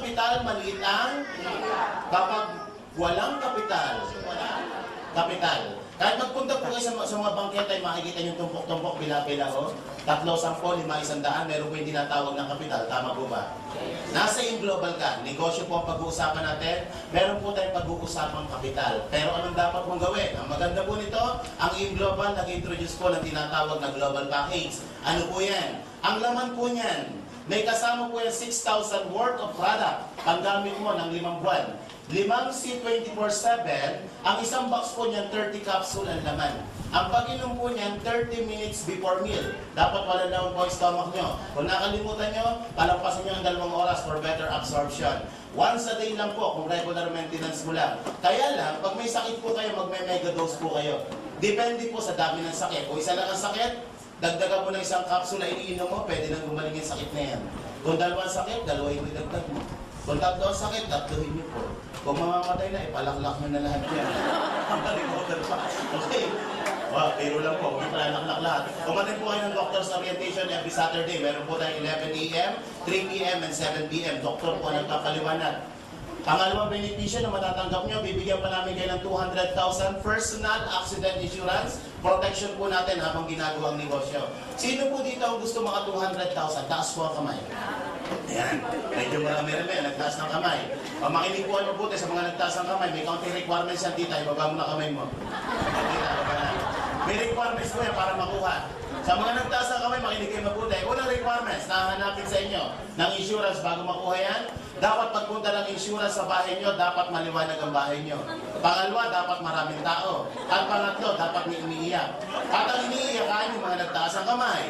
kapital, maliit ang kapag walang kapital, kapital. Kahit magpunta po kayo sa mga bangketa, ay makikita yung tumpok-tumpok, pila-pila o 3, 10, 5, 100, meron po yung tinatawag ng kapital. Tama po ba? Nasa yung global ka, negosyo po ang pag-uusapan natin, meron po tayong pag-uusapang kapital. Pero anong dapat mong gawin? Ang maganda po nito, ang global, nag-introduce po ng tinatawag na global package. Ano po yan? Ang laman po niyan, may kasama po yung 6,000 worth of product. Panggamit mo ng 5 buwan. 5 C24/7, ang isang box po niyan, 30 capsule ang laman. Ang pag-inom po niyan, 30 minutes before meal. Dapat wala down po ang stomach nyo. Kung nakalimutan nyo, palampasin nyo ang 2 oras for better absorption. Once a day lang po, kung regular maintenance mo lang. Kaya lang, pag may sakit po kayo, magme-mega dose po kayo. Depende po sa dami ng sakit. Kung isa lang ang sakit, dagdagan mo ng isang capsule na iniinom mo, pwede nang gumaling yung sakit na yan. Kung 2 sakit, 2 yung idagdag mo. Kung 3 ang sakit, 3 nyo po. Kung mamamatay na, ipalaklak nyo na lahat yan. Ang recover pa. Okay. Wow, pero lang po, huwag ipalaklak lahat. Kumatin po kayo ng doctor's orientation every Saturday. Meron po tayong 11 a.m., 3 p.m., and 7 p.m. Doktor po nagpapaliwanag. Pangalawang benepisyo na matatanggap nyo, bibigyan pa namin kayo ng 200,000 personal accident insurance protection po natin habang ginagawa ang negosyo. Sino po dito ang gusto mga 200,000? Taas po ang kamay. Ayan, medyo marami-rami, nagtaas ng kamay. Makinig po ang mabuti sa mga nagtaas ng kamay, may counting requirements yan, tita, ibaba mo na kamay mo. Tita, baba na. May requirements po yan para makuha. Sa mga nagtaas ng kamay, makinig kayo mabuti. Unang requirements na hanapin sa inyo ng insurance bago makuha yan, dapat pagpunta ng insurance sa bahay nyo, dapat maliwanag ang bahay nyo. Pangalawa, dapat maraming tao. At pangatlo, dapat may umiiyak. At ang iniiyakan yung mga nagtaas ng kamay.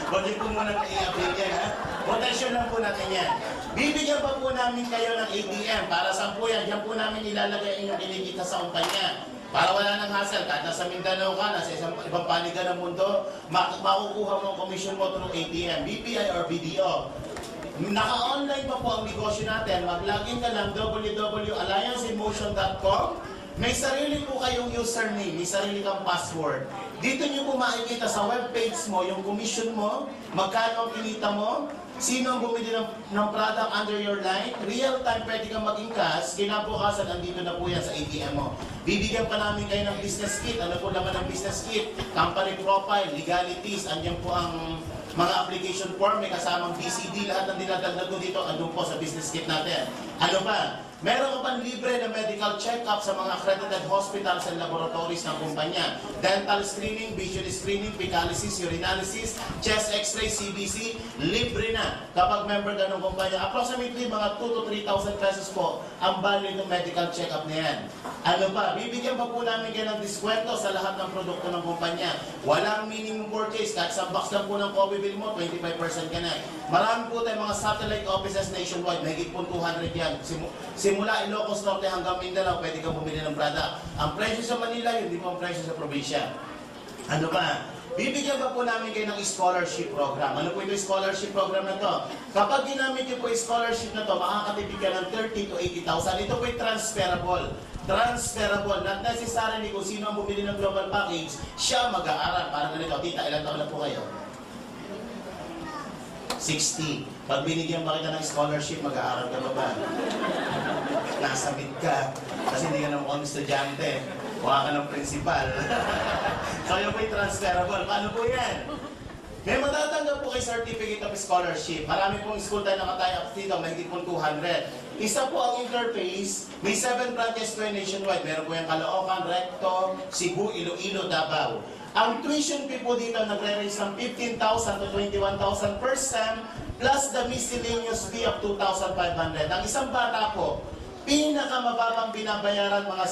Huwag niyo po muna i-update yan, ha? Protection lang po natin yan. Bibigyan pa po namin kayo ng ATM. Para saan po yan? Diyan po namin ilalagay inyong kinikita sa kumpanya. Para wala nang hassle. Kahit nasa Mindanao ka, nasa ibang panigan ng mundo, makukuha mo ang commission mo through ATM, BPI or BDO. Naka-online pa po ang negosyo natin. Mag-login ka lang www.allianceinmotion.com. May sarili po kayong username, may sarili kang password. Dito nyo po makikita sa webpage mo yung commission mo, magkano ang kinita mo, sino ang bumili ng product under your line, real time pwede kang maging cash, kinabukasan andito na po yan sa ATM mo. Bibigyan pa namin kayo ng business kit. Ano po naman ang business kit? Company profile, legalities, andyan po ang mga application form, may kasamang BCD, lahat ng dinadagdag ko dito, andun po sa business kit natin. Ano pa? Meron ka pang libre na medical check-up sa mga accredited hospitals and laboratories ng kumpanya. Dental screening, vision screening, fecalysis, urinalysis, chest x-ray, CBC, libre na kapag member ka ng kumpanya. Approximately mga 2,000 to 3,000 pesos po ang value ng medical check-up na yan. Ano pa? Bibigyan pa po namin kayo ng diskwento sa lahat ng produkto ng kumpanya. Walang minimum purchase. Kahit sa box lang po ng coffee bill mo, 25% ka na. Marami po tayong mga satellite offices nationwide. Mahigit po 200 yan. Simula Ilocos Norte hanggang Mindanao, pwede kang bumili ng product. Ang presyo sa Manila, yun di po ang presyo sa probinsya. Ano pa? Bibigyan pa po namin kayo ng scholarship program. Ano po yung scholarship program na to? Kapag ginamit niyo po yung scholarship na to, makakatipid ka ng 30 to 80,000. Ito po yung transferable. Transferable. Not necessarily kung sino ang bumili ng global package, siya mag-aaral. Parang ganito. Tita, ilan taon na po kayo? 60. Pag binigyan pa kita ng scholarship, mag-aaral ka pa ba? Nasa mid ka. Kasi hindi ka na mukhang estudyante. Mukha ka ng principal. So yun po yung transferable. Paano po yan? May matatanggap po kay Certificate of Scholarship. Marami pong school tayo nakataya up dito. Mahigit pong 200. Isa po ang interface. May 7 branches po yung nationwide. Meron po yung Caloocan, Recto, Cebu, Iloilo, Davao. Ang tuition fee po dito nagre-range ng 15,000 to 21,000 per sem plus the miscellaneous fee of 2,500. Ang isang bata po, pinakamababang binabayaran mga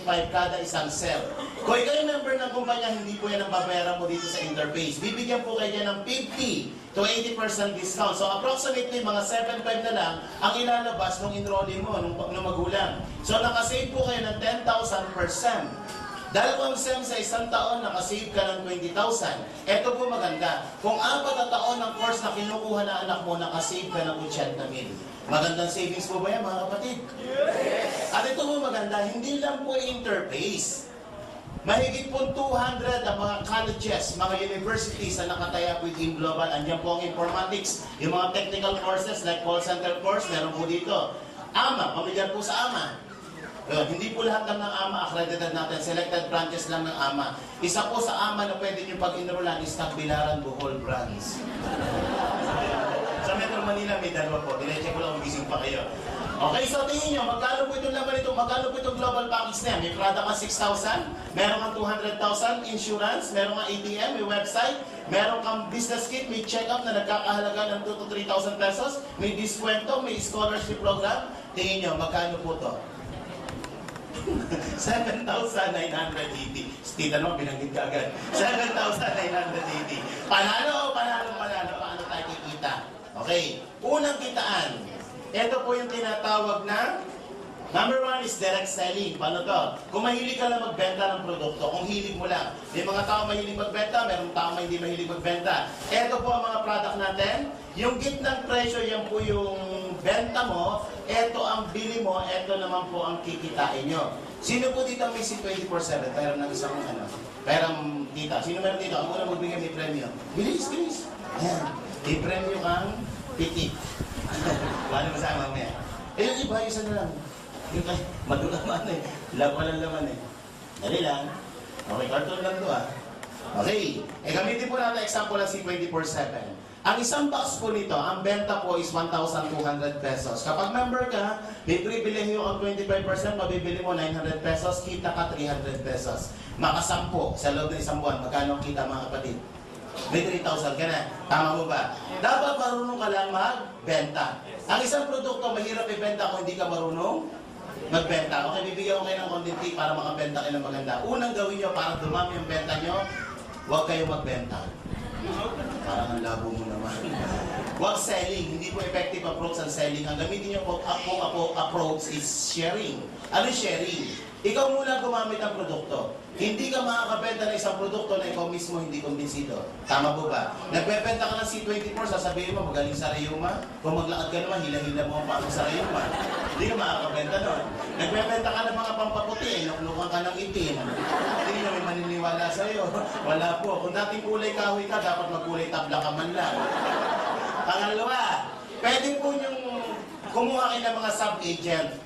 17,500 kada isang sem. Kung kayo member ng kumpanya, hindi po yan ang babayaran mo dito sa interface. Bibigyan po kayo ng 50 to 80% discount. So approximately mga 7,500 na lang ang ilalabas nung enrollee mo, nung magulang. So nakasave po kayo ng 10,000 per sem. Dalawang SEM sa isang taon, nakasave ka ng 20,000. Ito po maganda. Kung 4 na taon ng course na kinukuha na anak mo, nakasave ka ng 80,000. Magandang savings po ba yan, mga kapatid? Yes! At ito po maganda, hindi lang po interface. Mahigit po 200 ang mga colleges, mga universities na nakataya with Team Global. Andiyan po ang informatics, yung mga technical courses like call center course, meron po dito. AMA, pamilyar po sa AMA. Hindi po lahat lang ng AMA accredited natin, selected branches lang ng AMA. Isa po sa AMA na pwede nyo pag-enrollan is Tagbilaran, Bohol branch. Sa Metro Manila may dalawa po, dinecheck ko lang kung gising pa kayo. Okay, so tingin nyo, magkano po itong laman ito? Magkano po itong global package na yan? May product ka 6,000, meron kang 200,000 insurance, meron kang ATM, may website, meron kang business kit, may check-up na nagkakahalaga ng 2,000 to 3,000 pesos, may diskwento, may scholarship program. Tingin nyo, magkano po ito? 7,980. Tita naman, binanggit ka agad. 7,980. Panalo o panalo? Paano tayo kikita? Okay, unang kitaan. Ito po yung tinatawag na number 1 is direct selling. Paano to? Kung mahilig ka lang magbenta ng produkto, kung hilig mo lang. May mga tao mahilig magbenta, mayroong tao hindi mahilig magbenta. Ito po ang mga product natin. Yung gitnang presyo, yan po yung benta mo. Ito ang bili mo, ito naman po ang kikitain nyo. Sino po dito may si 24/7? Pero ng isang perang tita. Sino meron dito? Ang una magbigay may premyo. Bilis. Ayan. May premyo kang pitik. Paano mo sa mamaya? Eh, yung iba, isa na lang. Yung kay, madulaman eh. Walang laman eh. Dali lang. Okay, cartoon lang to ah. Okay. Gamitin po natin example ng C24/7. Ang isang box po nito, ang benta po is 1,200 pesos. Kapag member ka, may pribilehiyo ang 25%, mabibili mo 900 pesos, kita ka 300 pesos. Makasampo sa loob ng isang buwan, magkano ang kita mga kapatid? May 3,000 ka na. Tama mo ba? Dapat marunong ka lang magbenta. Ang isang produkto, mahirap ibenta kung hindi ka marunong magbenta. Okay, bibigyan ko kayo ng konting tip para makabenta kayo ng maganda. Unang gawin nyo para dumami yung benta nyo, huwag kayo magbenta. Parang ang labo mo naman. Huwag selling. Hindi po effective approach ang selling. Ang gamitin nyo po approach is sharing. Ano sharing? Ikaw muna gumamit ng produkto. Hindi ka makakabenta ng isang produkto na ikaw mismo hindi kumbinsido. Tama po ba? Nagbebenta ka ng C24, sasabihin mo magaling sa rayuma. Kung maglakad ka naman, hila-hila mo ang pako sa rayuma. Hindi ka makakabenta nun. Nagbebenta ka ng mga pampaputi, nuklukan ka ng itim. Hindi na may maniniwala sa'yo. Wala po. Kung dating kulay kahoy ka, dapat magkulay tabla ka man lang. Pangalawa, pwede po yung kumuha kayo ng mga sub-agent.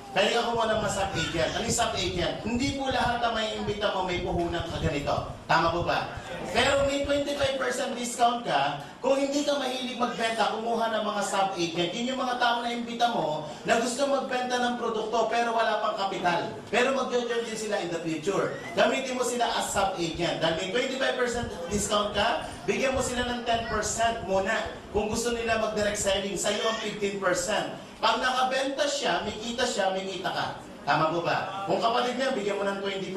Pwede ka kumuha ng mga sub-agent. Ano yung sub-agent? Hindi po lahat na may imbita mo may puhunan ka ganito. Tama po ba? Pero may 25% discount ka kung hindi ka mahilig magbenta, kumuha ng mga sub-agent. Yun yung mga tao na imbita mo na gusto magbenta ng produkto pero wala pang kapital. Pero mag-join din sila in the future. Gamitin mo sila as sub-agent. Dahil may 25% discount ka, bigyan mo sila ng 10% muna. Kung gusto nila mag-direct selling, sa'yo ang 15%. Pag nakabenta siya, may kita ka. Tama po ba? Kung kapatid niya, bigyan mo ng 20%.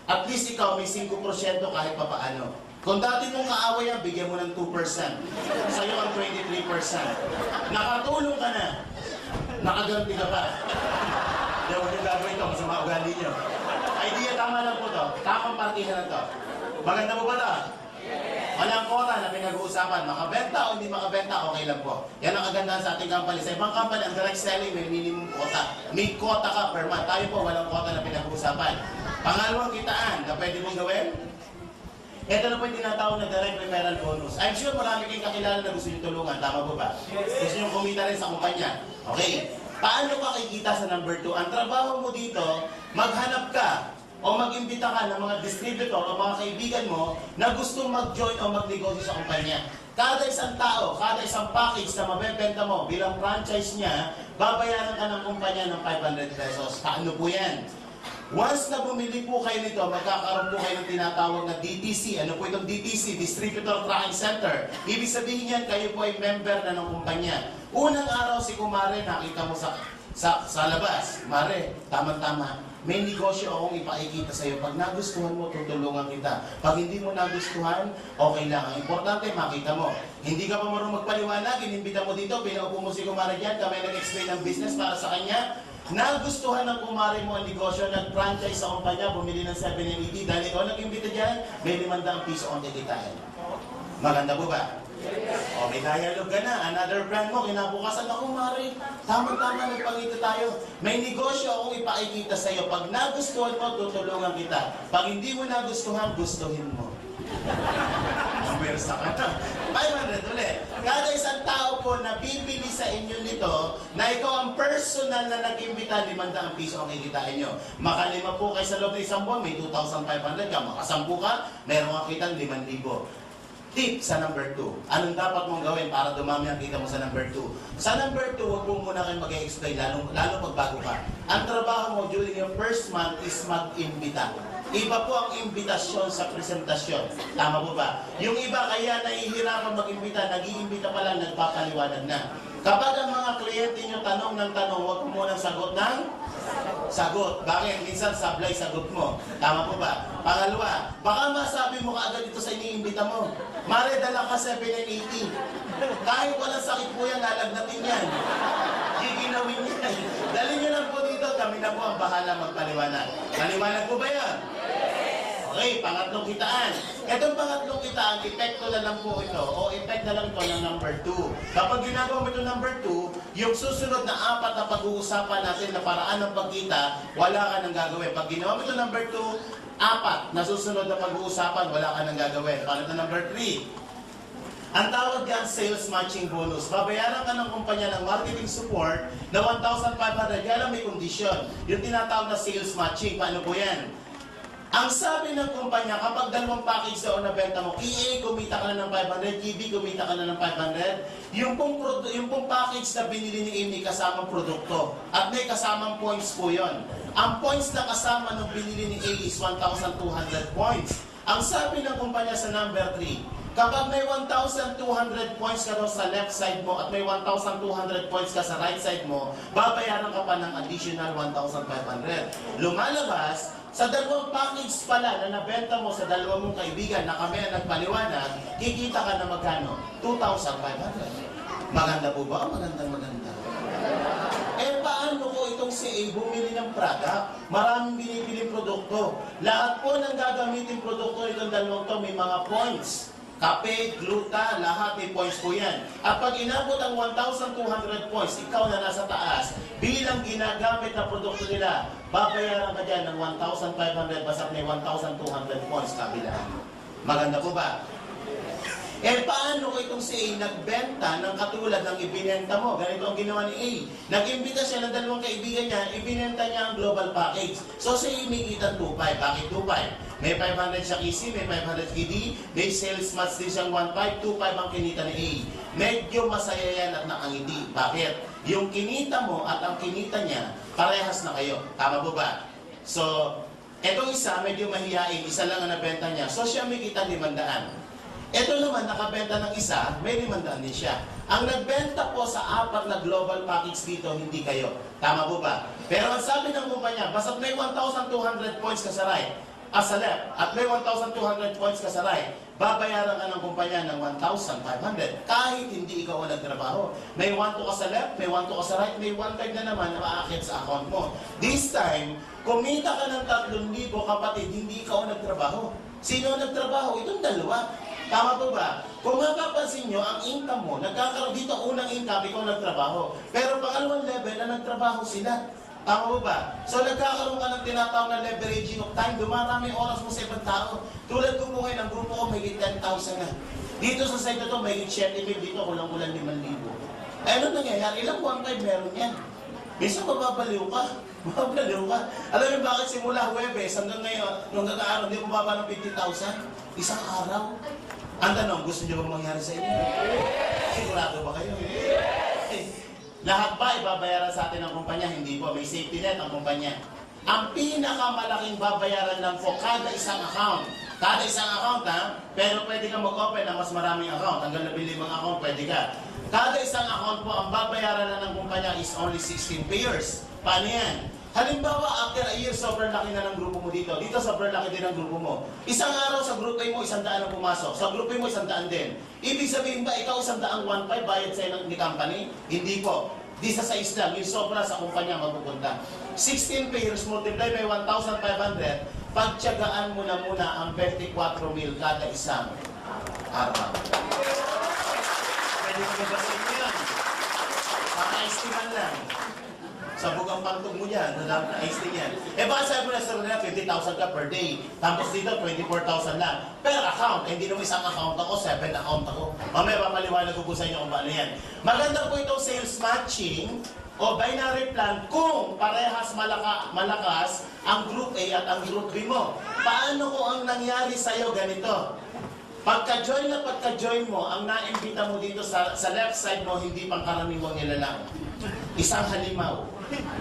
At least ikaw may 5% kahit papaano. Kung dati mong kaaway yan, bigyan mo ng 2%. Sa'yo ang 23%. Nakatulong ka na. Nakaganti ka pa. Hindi mo yung gagawin ito, masama ugali niyo. Idea, tama lang po to. Tamang partihan na to. Maganda po ba ito? Walang quota na pinag-uusapan. Makabenta o hindi makabenta, okay lang po. Yan ang kagandahan sa ating company. Sa ibang company, ang direct selling may minimum quota. May quota ka per month. Tayo po, walang quota na pinag-uusapan. Pangalawang kitaan na pwede mong gawin, ito na po yung tinatawag na direct referral bonus. I'm sure marami kayong kakilala na gusto nyo tulungan. Tama po ba? Gusto nyo kumita rin sa kumpanya. Okay. Paano ka kikita sa number 2? Ang trabaho mo dito, maghanap ka o mag-imbita ka ng mga distributor o mga kaibigan mo na gustong mag-join o magnegosyo sa kumpanya. Kada isang tao, kada isang package na mabebenta mo bilang franchise niya, babayaran ka ng kumpanya ng 500 pesos. Paano po yan? Once na bumili po kayo nito, magkakaroon po kayo ng tinatawag na DTC. Ano po itong DTC? Distributor Tracking Center. Ibig sabihin yan, kayo po ay member na ng kumpanya. Unang araw si Kumare, nakita mo sa labas. Mare, tama-tama. May negosyo akong ipakikita sa iyo. Pag nagustuhan mo, tutulungan kita. Pag hindi mo nagustuhan, okay lang. Ang importante, makita mo. Hindi ka pa marunong magpaliwanag, inimbita mo dito, pinaupo mo si Kumare dyan, kami nag-explain ng business para sa kanya. Nagustuhan ng Kumare mo ang negosyo, nag-franchise sa kumpanya, bumili ng 780, dahil ikaw nag-imbita dyan, may 500 piso ang kikitain. Maganda po ba? O, may dialogue ka na. Another brand mo, kinabukasan ako, Mari. Tama-tama, nagpangita tayo. May negosyo akong ipakikita sa'yo. Pag nagustuhan mo, tutulungan kita. Pag hindi mo nagustuhan, gustuhin mo. Pwersa ka na. 500 ulit. Kada isang tao po na bibili sa inyo nito, na ikaw ang personal na nag-imbita, 500 piso ang kikitain nyo. Makalima po kayo sa loob ng isang buwan, may 2,500 ka. Makasampu ka, meron kang kitang 5,000. Tip sa number 2. Anong dapat mong gawin para dumami ang kita mo sa number 2? Sa number 2, huwag mo muna kayo mag-explain, lalo pag bago ka. Ang trabaho mo during your first month is mag-imbita. Iba po ang imbitasyon sa presentasyon. Tama po ba? Yung iba kaya nahihirapan mag-imbita, nag-iimbita pa lang, nagpapaliwanag na. Kapag ang mga kliyente nyo tanong ng tanong, huwag mo munang sagot ng sagot. Bakit? Minsan sablay sagot mo. Tama po ba? Pangalawa, baka masabi mo kaagad dito sa iniimbita mo. Mare, dala ka 780. Kahit walang sakit po yan, lalagnatin yan. Giginawin yan. Dali nyo lang po dito, kami na po ang bahala magpaliwanag. Maliwanag po ba yan? Okay, pangatlong kitaan. Itong pangatlong kitaan, epekto na lang po ito, o effect na lang ito ng number 2. Kapag ginagawa mo ito number 2, yung susunod na 4 na pag-uusapan natin na paraan ng pagkita, wala ka nang gagawin. Pag ginawa mo ito number 2, 4 na susunod na pag-uusapan, wala ka nang gagawin. Paano ito number 3? Ang tawag yan, sales matching bonus. Babayaran ka ng kumpanya ng marketing support na 1,500. Yan ang may condition. Yung tinatawag na sales matching. Paano po yan? Ang sabi ng kumpanya, kapag dalawang package na nabenta mo, EA, kumita ka na ng 500, EB, kumita ka na ng 500, yung pong package na binili ni Amy kasamang produkto. At may kasamang points po yon. Ang points na kasama ng binili ni A is 1,200 points. Ang sabi ng kumpanya sa number 3, kapag may 1,200 points ka sa left side mo at may 1,200 points ka sa right side mo, babayaran ka pa ng additional 1,500. Lumalabas, sa dalawang package pala na nabenta mo sa dalawang mong kaibigan na kami ang nagpaliwanag, kikita ka na magkano? 2,500. Maganda po ba? Maganda. Eh paano ko itong si A bumili ng product? Maraming binibiling produkto. Lahat po ng gagamitin produkto itong dalawang to may mga points. Kape, gluta, lahat may points po yan. At pag inabot ang 1,200 points, ikaw na nasa taas, bilang ginagamit na produkto nila, babayaran ka dyan ng 1,500 basta may 1,200 points kabilaan. Maganda po ba? Eh paano ko itong si A nagbenta ng katulad ng ibinenta mo? Ganito ang ginawa ni A. Nag-imbita siya ng dalawang kaibigan niya, ibinenta niya ang global package. So si A may kita 2,500. Bakit 2,500? May 500 siya KC, may 500 KD, may sales match din siyang 1,500, 2,500 ang kinita ni A. Medyo masaya yan at nakangiti. Bakit? Yung kinita mo at ang kinita niya, parehas na kayo. Tama po ba? So, etong isa, medyo mahihain, isa lang ang nabenta niya. So siya may kita 500. Ito naman, nakabenta ng isa, may 500 din siya. Ang nagbenta po sa 4 na global package dito, hindi kayo. Tama po ba? Pero ang sabi ng kumpanya, basta may 1,200 points ka sa right, sa left, at may 1,200 points ka sa right, babayaran ka ng kumpanya ng 1,500. Kahit hindi ikaw ang nagtrabaho. May 1,2 ka sa left, may 1,2 ka sa right, may 1,500 na naman na maakit sa account mo. This time, kumita ka ng 3,000 kapatid, hindi ikaw ang nagtrabaho. Sino ang nagtrabaho? Itong dalawa. Tama po ba? Kung mapapansin nyo, ang income mo, nagkakaroon dito unang income, ikaw nagtrabaho. Pero pangalawang level na nagtrabaho sila. Tama po ba? So nagkakaroon ka ng tinatawag na leveraging of time, dumarami oras mo sa ibang tao. Tulad ko po ngayon, ang grupo ko may 10,000 na. Dito sa site na to, may 7,000, dito kulang-kulang 5,000. Eh ano nangyayari? Ilang 1,500 meron yan. Minsan mababaliw ka. Mababaliw ka. Alam mo bakit simula Huwebes hanggang ngayon, nung kakaaraw, hindi mo baba ng 50,000? Isang araw. Ang tanong, gusto niyo ba mangyari sa inyo? Sigurado ba kayo? Lahat ba ibabayaran sa atin ng kumpanya? Hindi po. May safety net ang kumpanya. Ang pinakamalaking babayaran lang po kada isang account. Kada isang account ha, pero pwede ka mag-open ng mas maraming account. Hanggang 15 account, pwede ka. Kada isang account po, ang babayaran lang ng kumpanya is only 16 payers. Paano yan? Halimbawa, after a year, sobrang laki na ng grupo mo dito. Dito, sobrang laki din ng grupo mo. Isang araw sa grupo mo, 100 ang pumasok. Sa grupo mo, 100 din. Ibig sabihin ba, ikaw 100 1,500 bayad sa'yo ng company? Hindi po. Di sa size lang, yung sobra sa kumpanya mapupunta. 16 payers multiply by 1,500, pagtiyagaan mo na muna ang 24,000 kada isang araw. hindi ko magasin mo yan. Paka-ice tea man lang. Sabog ang pantog mo dyan, nadami na ice tea yan. Eh baka sabi mo na sa nila, 50,000 ka per day. Tapos dito, 24,000 lang. Per account, hindi naman isang account ako, 7 account ako. Mamaya papaliwanag ko po sa inyo kung paano yan. Maganda po itong sales matching o binary plan kung parehas malakas ang group A at ang group B mo. Paano kung ang nangyari sa'yo ganito? Pagka-join mo, ang naimbita mo dito sa left side mo, hindi pang karaniwang nilalang. Isang halimaw.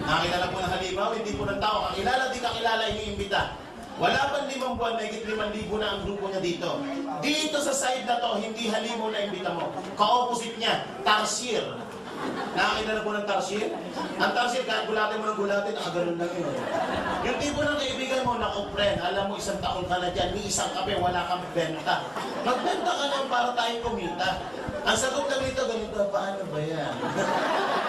Nakakilala po ng halimaw, hindi po ng tao. Kakilala, di kakilala, iniimbita. Wala pang 5 buwan, may 5,000 na ang grupo niya dito. Dito sa side na to, hindi halimaw na imbita mo. Ka-opposite niya, tarsier. Nakakilala po ng tarsier? Ang tarsier, kahit gulatin mo ng gulatin, ganun lang yun. Yung tipo ng kaibigan mo, naku-friend, alam mo, 1 taon ka na dyan, ni isang kape, wala kang benta. Magbenta ka lang para tayo kumita. Ang sagot lang nito, ganito, paano ba yan?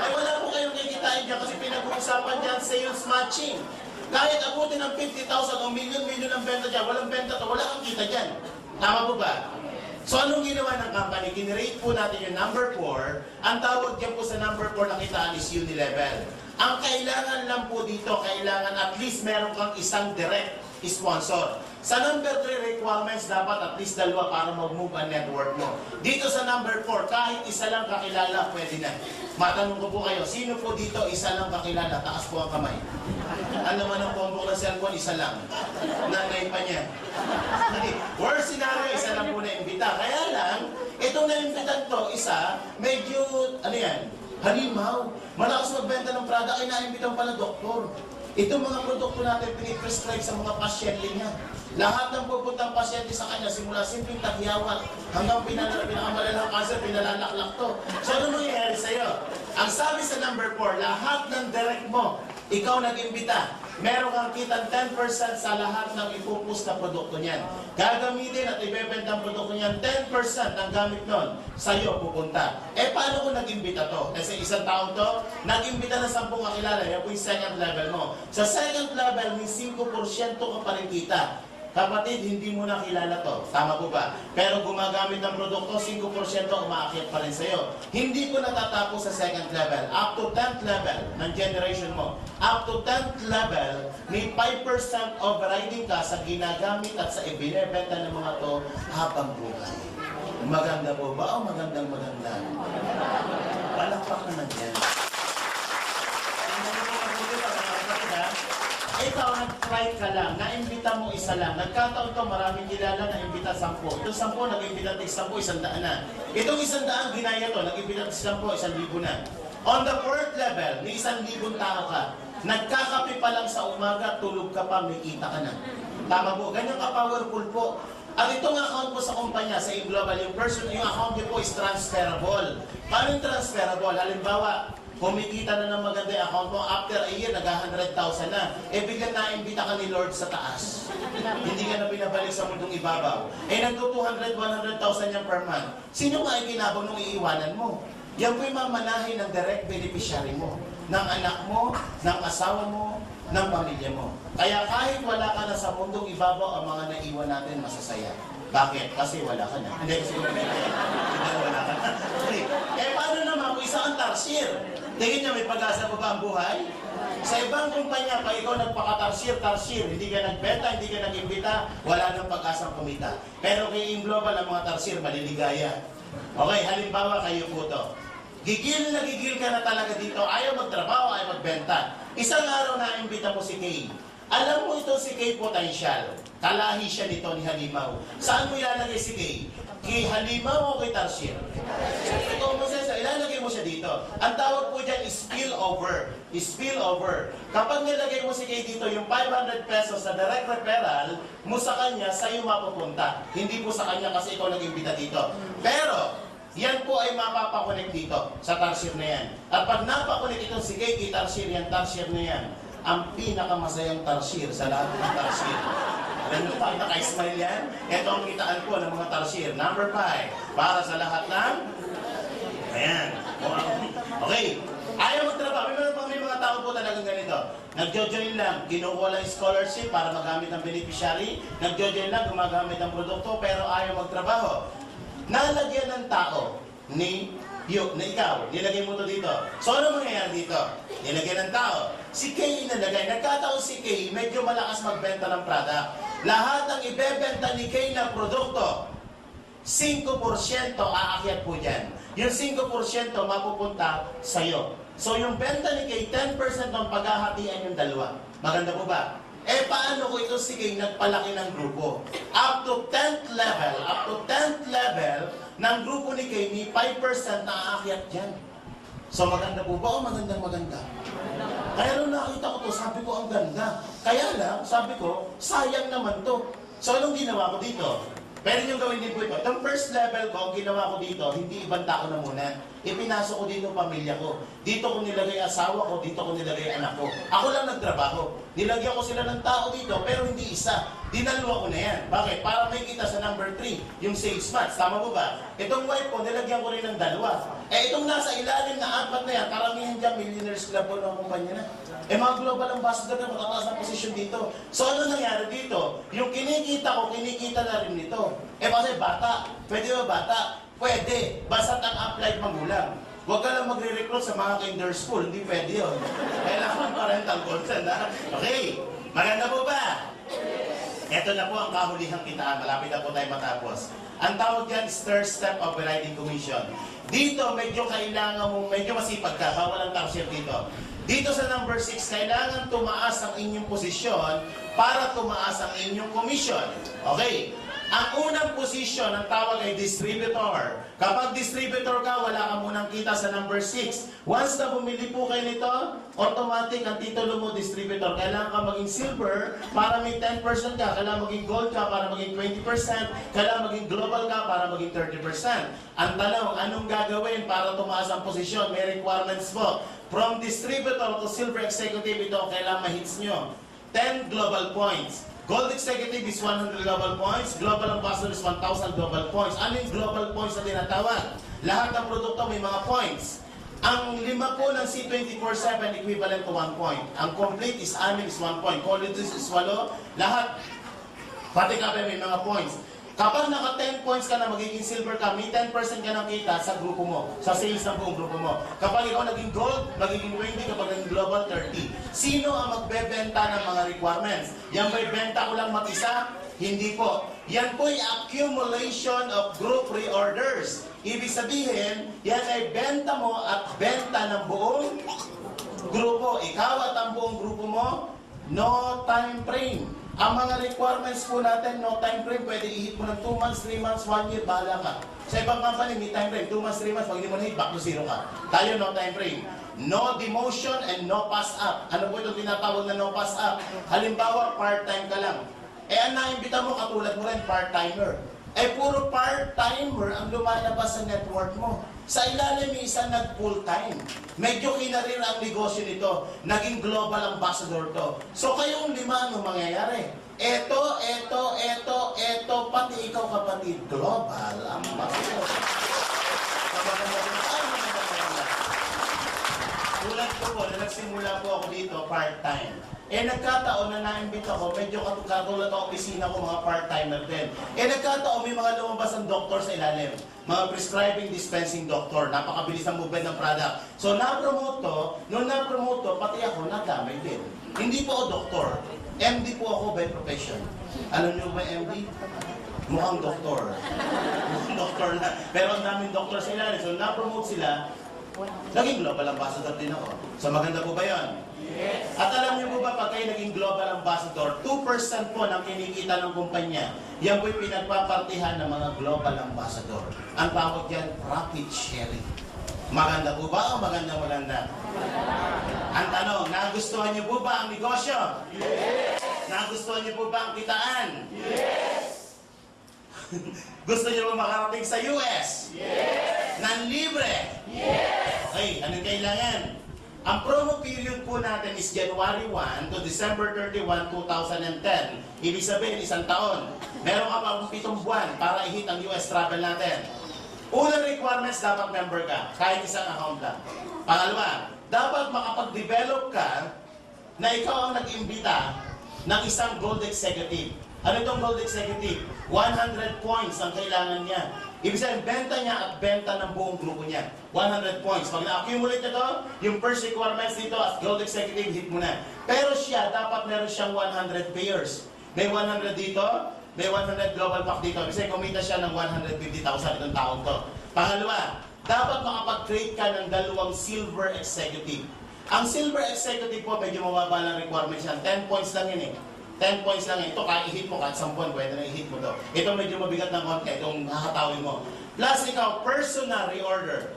Ay wala po kayong kikitain dyan kasi pinag-uusapan dyan sales matching. Kahit abutin ng 50,000 o milyon-milyon ang benta dyan, walang benta to, wala kang kita dyan. Tama po ba? So anong ginawa ng company? Generate po natin yung number 4. Ang tawag dyan po sa number 4 na kitaan is unilevel. Ang kailangan lang po dito, kailangan at least meron kang isang direct sponsor. Sa number 3 requirements, dapat at least 2 para mag-move ang network mo. Dito sa number 4, kahit isa lang kakilala, pwede na. Matanong ko po kayo, sino po dito isa lang kakilala? Taas po ang kamay. Ano naman ang combo ng cellphone? Isa lang. Nanay pa niya. Worst scenario, isa lang po na-imbita. Kaya lang, itong na-imbitan to, isa, medyo, ano yan, halimaw. Malakas magbenta ng product, ay na-imbitan pala doktor. Itong mga produkto natin piniprescribe sa mga pasyente niya. Lahat ng pupuntang pasyente sa kanya, simula simpleng tagyawat hanggang pinakamalalang cancer, pinalalaklak to. So ano mangyayari sa'yo? Ang sabi sa number 4, lahat ng direct mo, ikaw nag-imbita. Meron kang kitang 10% sa lahat ng ipupus na produkto niyan. Gagamitin at ibebenta ang produkto niyan, 10% ng gamit nun sa'yo pupunta. Eh paano kung nag-imbita to? Kasi isang taon to, nag-imbita na 10 kakilala, yan po yung second level mo. Sa second level, may 5% ka pa rin kita. Kapatid, hindi mo na kilala to. Tama po ba? Pero gumagamit ng produkto, 5% umaakyat pa rin sa'yo. Hindi ko natatapos sa second level. Up to 10th level ng generation mo. Up to 10th level, may 5% overriding ka sa ginagamit at sa ibinebenta ng mga to habang buhay. Maganda po ba? O magandang maganda? Palakpak naman yan. Ikaw, nag-try ka lang, naimbita mo isa lang. Nagkataon to, maraming kilala, naimbita 10. Itong 10, nag-imbita 10, 100 na. Itong 100, ginaya to, nag-imbita 10, 1,000 na. On the 4th level, may 1,000 tao ka. Nagkakape pa lang sa umaga, tulog ka pa, may kita ka na. Tama po, ganyan ka-powerful po. At itong account po sa kumpanya, sa Global, yung account niyo po is transferable. Paano yung transferable? Halimbawa, kumikita na ng maganda yung account mo, after a year, nag-100,000 na. Eh, biglang naimbita ka ni Lord sa taas. Hindi ka na pinabalik sa mundong ibabaw. Eh, nagto-200,000, 100,000 yan per month. Sino nga ay kinabang nung iiwanan mo? Yan po yung mamanahin ng direct beneficiary mo. Ng anak mo, ng asawa mo, ng pamilya mo. Kaya kahit wala ka na sa mundong ibabaw, ang mga naiwan natin masasaya. Bakit? Kasi wala ka na. Hindi kasi wala ka na. Eh, paano naman kung isa ang tarsier? Tingin niya, may pag-asa pa ba ang buhay? Sa ibang kumpanya, pag ikaw nagpaka-tarsier, hindi ka nagbenta, hindi ka nag-imbita, wala nang pag-asang kumita. Pero kay Global, ang mga tarsier, maliligaya. Okay, halimbawa kayo po to. Gigil na gigil ka na talaga dito, ayaw magtrabaho, ayaw magbenta. Isang araw na imbita mo si Kay. Alam mo ito si Kay Potential. Kalahi siya nito ni Halimaw. Saan mo ilalagay si Kay? Kay Halimaw o kay Tarsier? Ito mo siya, ilalagay mo siya dito. Ang tawag po dyan is spillover. Spillover. Kapag nilagay mo si Kay dito, yung 500 pesos sa direct referral mo sa kanya, sa'yo mapupunta. Hindi po sa kanya kasi ikaw nag-imbita dito. Pero, yan po ay mapapakonek dito sa Tarsier na yan. At pag napakonek itong si Kay Tarsier, yan Tarsier na yan. Ang pinakamasayang Tarsier sa lahat ng Tarsier. Alam mo pa, naka-smile yan? Ito ang kitaan po ng mga Tarsier. Number 5, para sa lahat ng... Ayan. Okay. Ayaw magtrabaho. May mga tao po talagang ganito. Nagjo-join lang, kinukuha lang scholarship para magamit ng beneficiary. Nagjo-join lang, gumagamit ng produkto, pero ayaw magtrabaho. Nalagyan ng tao ni na ikaw, nilagay mo to dito. So ano mangyayari dito? Nilagay ng tao. Si Kay nalagay. Nagkataon si Kay, medyo malakas magbenta ng product. Lahat ng ibebenta ni Kay na produkto, 5% aakyat po dyan. Yung 5% mapupunta sa'yo. So yung benta ni Kay, 10% ng paghahatian yung dalawa. Maganda po ba? Eh paano ko ito si Kay nagpalaki ng grupo? Up to 10th level ng grupo ni Kay, ni 5% na aakyat dyan. So maganda po ba o maganda? Kaya nung nakita ko to, sabi ko ang ganda. Kaya lang, sabi ko, sayang naman to. So anong ginawa ko dito? Pwede nyo gawin din po ito. Itong first level ko, ang ginawa ko dito, hindi ibang tao na muna. Ipinasok ko dito ang pamilya ko. Dito ko nilagay asawa ko, dito ko nilagay anak ko. Ako lang nagtrabaho. Nilagyan ko sila ng tao dito, pero hindi isa. Dinaluwa ko na yan. Bakit? Para may kita sa number 3, yung sales match. Tama po ba? Itong wife ko, nilagyan ko rin ng dalawa. Eh itong nasa ilalim na apat na yan, karamihan dyan, millionaires club po ng kumpanya na. Eh mga global ambassador na matataas na posisyon dito. So ano nangyari dito? Yung kinikita ko, kinikita na rin nito. Eh kasi bata. Pwede ba bata? Pwede. Basta't ang applied magulang. Huwag ka lang magre-recruit sa mga kinder school. Hindi pwede yun. Kailangan parental consent, ha? Okay. Maganda po ba? Ito na po ang kahulihang kitaan. Malapit na po tayo matapos. Ang tawag dyan is third step of variety commission. Dito, medyo kailangan mo, medyo masipag ka. Walang tarsier dito. Dito sa number 6, kailangan tumaas ang inyong posisyon para tumaas ang inyong commission. Okay. Ang unang posisyon, ang tawag ay distributor. Kapag distributor ka, wala ka munang kita sa number 6. Once na bumili po kayo nito, automatic ang titulo mo distributor. Kailangan ka maging silver para may 10% ka. Kailangan maging gold ka para maging 20%. Kailangan maging global ka para maging 30%. Ang tanong, anong gagawin para tumaas ang posisyon? May requirements po. From distributor to silver executive, ito kailangan ma-hits nyo. 10 global points. Gold executive is 100 global points. Global ambassador is 1,000 global points. Ano yung global points na tinatawag? Lahat ng produkto may mga points. Ang 5 po ng C24/7 equivalent to 1 point. Ang complete is 6 is 1 point. Quality is 8. Lahat, pati kape may mga points. Kapag naka 10 points ka na, magiging silver ka, may 10% ka ng kita sa grupo mo, sa sales ng buong grupo mo. Kapag ikaw naging gold, magiging 20, kapag naging global, 30. Sino ang magbebenta ng mga requirements? Yan ba'y benta ko lang mag-isa? Hindi po. Yan po'y accumulation of group reorders. Ibig sabihin, yan ay benta mo at benta ng buong grupo. Ikaw at ang buong grupo mo, no time frame. Ang mga requirements po natin, no time frame, pwede i-hit mo ng 2 months, 3 months, 1 year, bahala ka. Sa ibang company, may time frame, 2 months, 3 months, pag hindi mo na-hit, back to zero ka. Tayo, no time frame. No demotion and no pass up. Ano po itong tinatawag na no pass up? Halimbawa, part-time ka lang. Eh, ang naimbita mo, katulad mo rin, part-timer. Eh, puro part-timer ang lumalabas sa network mo. Sa ilalim, may isa nag-full-time. Medyo kinarir ang negosyo nito. Naging global ambassador to. So, kayong 5, ano mangyayari? Eto, pati ikaw kapatid, global ambassador. Tulad ko po, na nagsimula po ako dito, part-time. Eh nagkataon na naimbita ko, medyo katulad ang opisina ko, mga part-timer din. Eh nagkataon, may mga lumabas ang doktor sa ilalim. Mga prescribing, dispensing doctor. Napakabilis ang movement ng product. So na-promote to, nung na-promote to, pati ako nadamay din. Hindi po ako doktor. MD po ako by profession. Alam niyo ba MD? Mukhang doktor. Mukhang doktor na. Pero ang daming doktor sa ilalim. So na-promote sila, naging global ambassador din ako. So maganda po ba yun? Yes. At alam niyo po ba, pag kayo naging global ambassador, 2% po ng kinikita ng kumpanya, yan po'y pinagpapartihan ng mga global ambassador. Ang tawag yan, profit sharing. Maganda po ba o maganda? Ang tanong, nagustuhan niyo po ba ang negosyo? Yes. Nagustuhan niyo po ba ang kitaan? Yes. Gusto niyo ba makarating sa US? Yes. Nanlibre? Yes. Okay, anong kailangan? Ang promo period po natin is January 1 to December 31, 2010. Ibig sabihin, 1 taon. Meron ka pang 7 buwan para i-hit ang US travel natin. Unang requirements, dapat member ka. Kahit isang account lang. Pangalawa, dapat makapag-develop ka na ikaw ang nag-imbita ng isang gold executive. Ano itong Gold Executive? 100 points ang kailangan niya. Ibig sabihin, benta niya at benta ng buong grupo niya. 100 points. Pag na-accumulate na to, yung first requirements dito as Gold Executive, hit mo na. Pero siya, dapat meron siyang 100 payers. May 100 dito, may 100 global pack dito. Ibig sabihin, kumita siya ng 150,000 itong taong to. Pangalawa, dapat makapag-create ka ng dalawang Silver Executive. Ang Silver Executive po, medyo mababa ng requirements yan. 10 points lang yun eh. 10 points lang yun. Ito, kahit i-hit mo, kahit 10 points, pwede na i-hit mo to. Ito medyo mabigat ng konti, itong hahatawin mo. Plus, ikaw, personal reorder.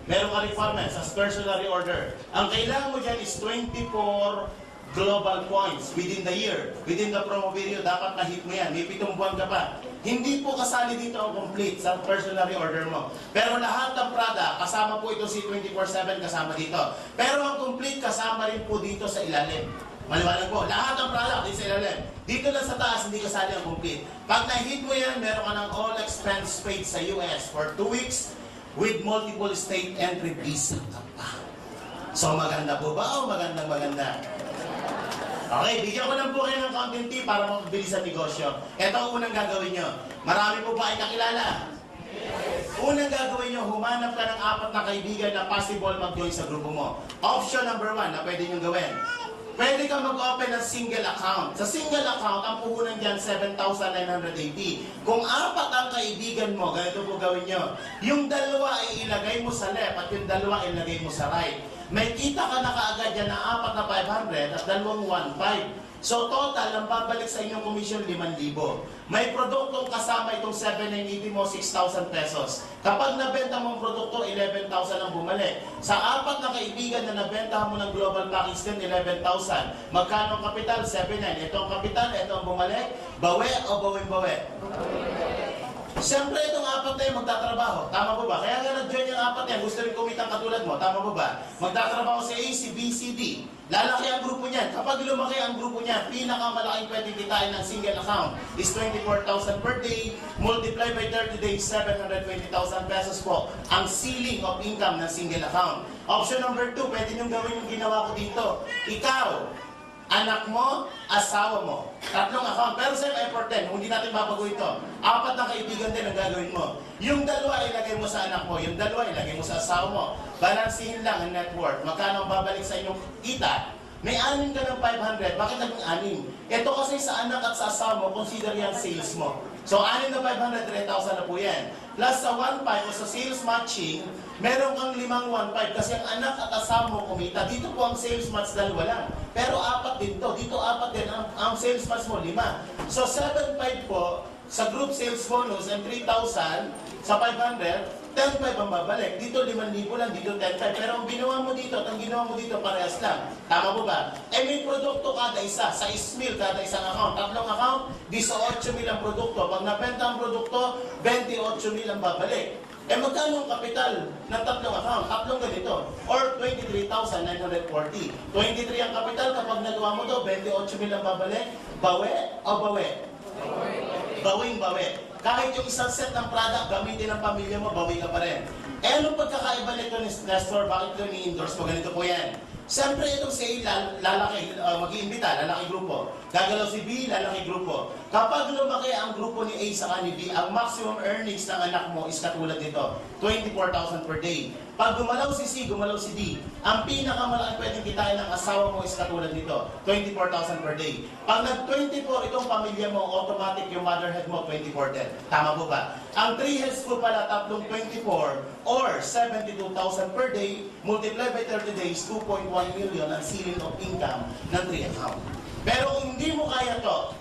Meron ka requirements as personal reorder. Ang kailangan mo dyan is 24 global points within the year. Within the promo period, dapat na-hit mo yan. May 7 buwan ka pa. Hindi po kasali dito ang complete sa personal reorder mo. Pero lahat ng product, kasama po ito si 24/7 kasama dito. Pero ang complete kasama rin po dito sa ilalim. Maliwanag po, lahat ng product dito sa ilalim. Dito lang sa taas, hindi kasali ang complete. Pag na-hit mo yan, meron ka ng all expense paid sa US for 2 weeks with multiple state entry visa ka pa. So maganda po ba o maganda? Okay, bigyan ko lang po kayo ng content tip para mabilis ang negosyo. Ito ang unang gagawin nyo. Marami po ba ay kakilala? Yes. Unang gagawin nyo, humanap ka ng 4 na kaibigan na possible mag-join sa grupo mo. Option number 1 na pwede nyo gawin. Pwede kang mag-open ng single account. Sa single account, ang puhunan dyan, 7,980. Kung 4 ang kaibigan mo, ganito po gawin nyo. Yung dalawa ay ilagay mo sa left at yung dalawa ay ilagay mo sa right. May kita ka na kaagad yan na 4 na 500 at 2 1,500. So total, ang babalik sa inyong commission 5,000. May produktong kasama itong 7,980 mo, 6,000 pesos. Kapag nabenta mong produkto, 11,000 ang bumalik. Sa 4 na kaibigan na nabenta mo ng global package din, 11,000. Magkano ang kapital? 7,900. Ito ang kapital, ito ang bumalik. Bawi o bawing-bawi? Siyempre, itong 4 na yung magtatrabaho. Tama po ba? Kaya nga nag-join yung 4 yan. Gusto rin kumitang katulad mo. Tama po ba? Magtatrabaho si A, si B, si D. Lalaki ang grupo niyan. Kapag lumaki ang grupo niyan, pinakamalaking pwedeng kitain ng single account is 24,000 per day. Multiply by 30 days, 720,000 pesos po ang ceiling of income ng single account. Option number 2, pwede niyong gawin yung ginawa ko dito. Ikaw, anak mo, asawa mo. 3 account. Pero sa effort din, hindi natin babago ito. 4 na kaibigan din ang gagawin mo. Yung 2 ilagay mo sa anak mo, yung 2 ilagay mo sa asawa mo. Balansihin lang ang net worth. Magkano ang babalik sa inyong kita? May 6 ka ng 500. Bakit naging 6? Ito kasi sa anak at sa asawa mo, consider yan sales mo. So 6 na 500, 3,000 na po yan. Plus sa 1,500 o sa sales matching, meron kang 5 1,500 kasi ang anak at asawa mo kumita. Dito po ang sales match 2 lang. Pero 4 din to. Dito 4 din. Ang sales match mo 5. So 7,500 po sa group sales bonus and 3,000 sa 500, 10,500 ang babalik. Dito 5,000 lang, dito 10,500. Pero ang ginawa mo dito at ang ginawa mo dito parehas lang. Tama po ba? Eh may produkto kada isa. Sa ismil kada isang account. 3 account, 18,000 ang produkto. Pag nabenta ang produkto, 28,000 ang babalik. Eh magkano ang kapital ng 3 account? 3 ganito. Or 23,940. 23 ang kapital. Kapag nagawa mo to, 28,000 ang babalik. Bawi o bawi? Bawing-bawi. Kahit yung isang set ng product, gamitin ng pamilya mo, bawi ka pa rin. Eh, anong pagkakaiba nito ni Nestor? Bakit ito ni-endorse mo? Ganito po yan. Siyempre, itong si A, lalaki, mag-iimbita, lalaki grupo. Gagalaw si B, lalaki grupo. Kapag lumaki ang grupo ni A sa ni B, ang maximum earnings ng anak mo is katulad nito, 24,000 per day. Pag gumalaw si C, gumalaw si D, ang pinakamalaki pwedeng kitain ng asawa mo is katulad nito, 24,000 per day. Pag nag-24 itong pamilya mo, automatic yung motherhead mo, 24 din. Tama po ba? Ang 3 heads po pala, tatlong 24 or 72,000 per day, multiply by 30 days, 2.1 million ang ceiling of income ng 3 account. Pero kung hindi mo kaya to,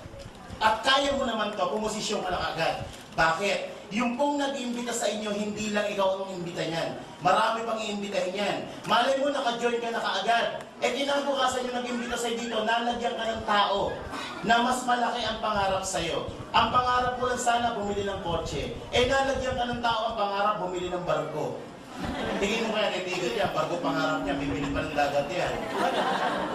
at kaya mo naman to, pumosisyon ka na agad. Bakit? Yung pong nag-iimbita sa inyo, hindi lang ikaw ang iimbita niyan. Marami pang iimbitahin yan. Malay mo, naka-join ka na kaagad. Eh, kinabukasan yung nag-iimbita sa'yo dito, nalagyan ka ng tao na mas malaki ang pangarap sa'yo. Ang pangarap mo lang sana, bumili ng kotse. Eh, nalagyan ka ng tao, ang pangarap, bumili ng barko. Tingin mo kaya titigil niya, bago pangarap niya, bibili pa ng dagat yan.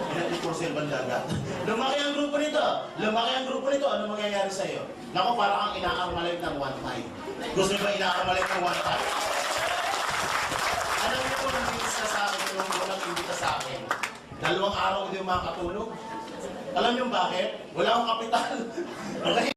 Pinag-i-porcel ba ng dagat? Lumaki ang grupo nito. Lumaki ang grupo nito, ano mangyayari sa'yo? Naku, parang kang inaarmalite ng 1,500. Gusto niyo ba inaarmalite ng 1,500? Alam niyo po, nang-inis na sa akin, yung walang imbita sa akin. 2 araw hindi yung makatulog. Alam niyo bakit? Wala akong kapital. Okay?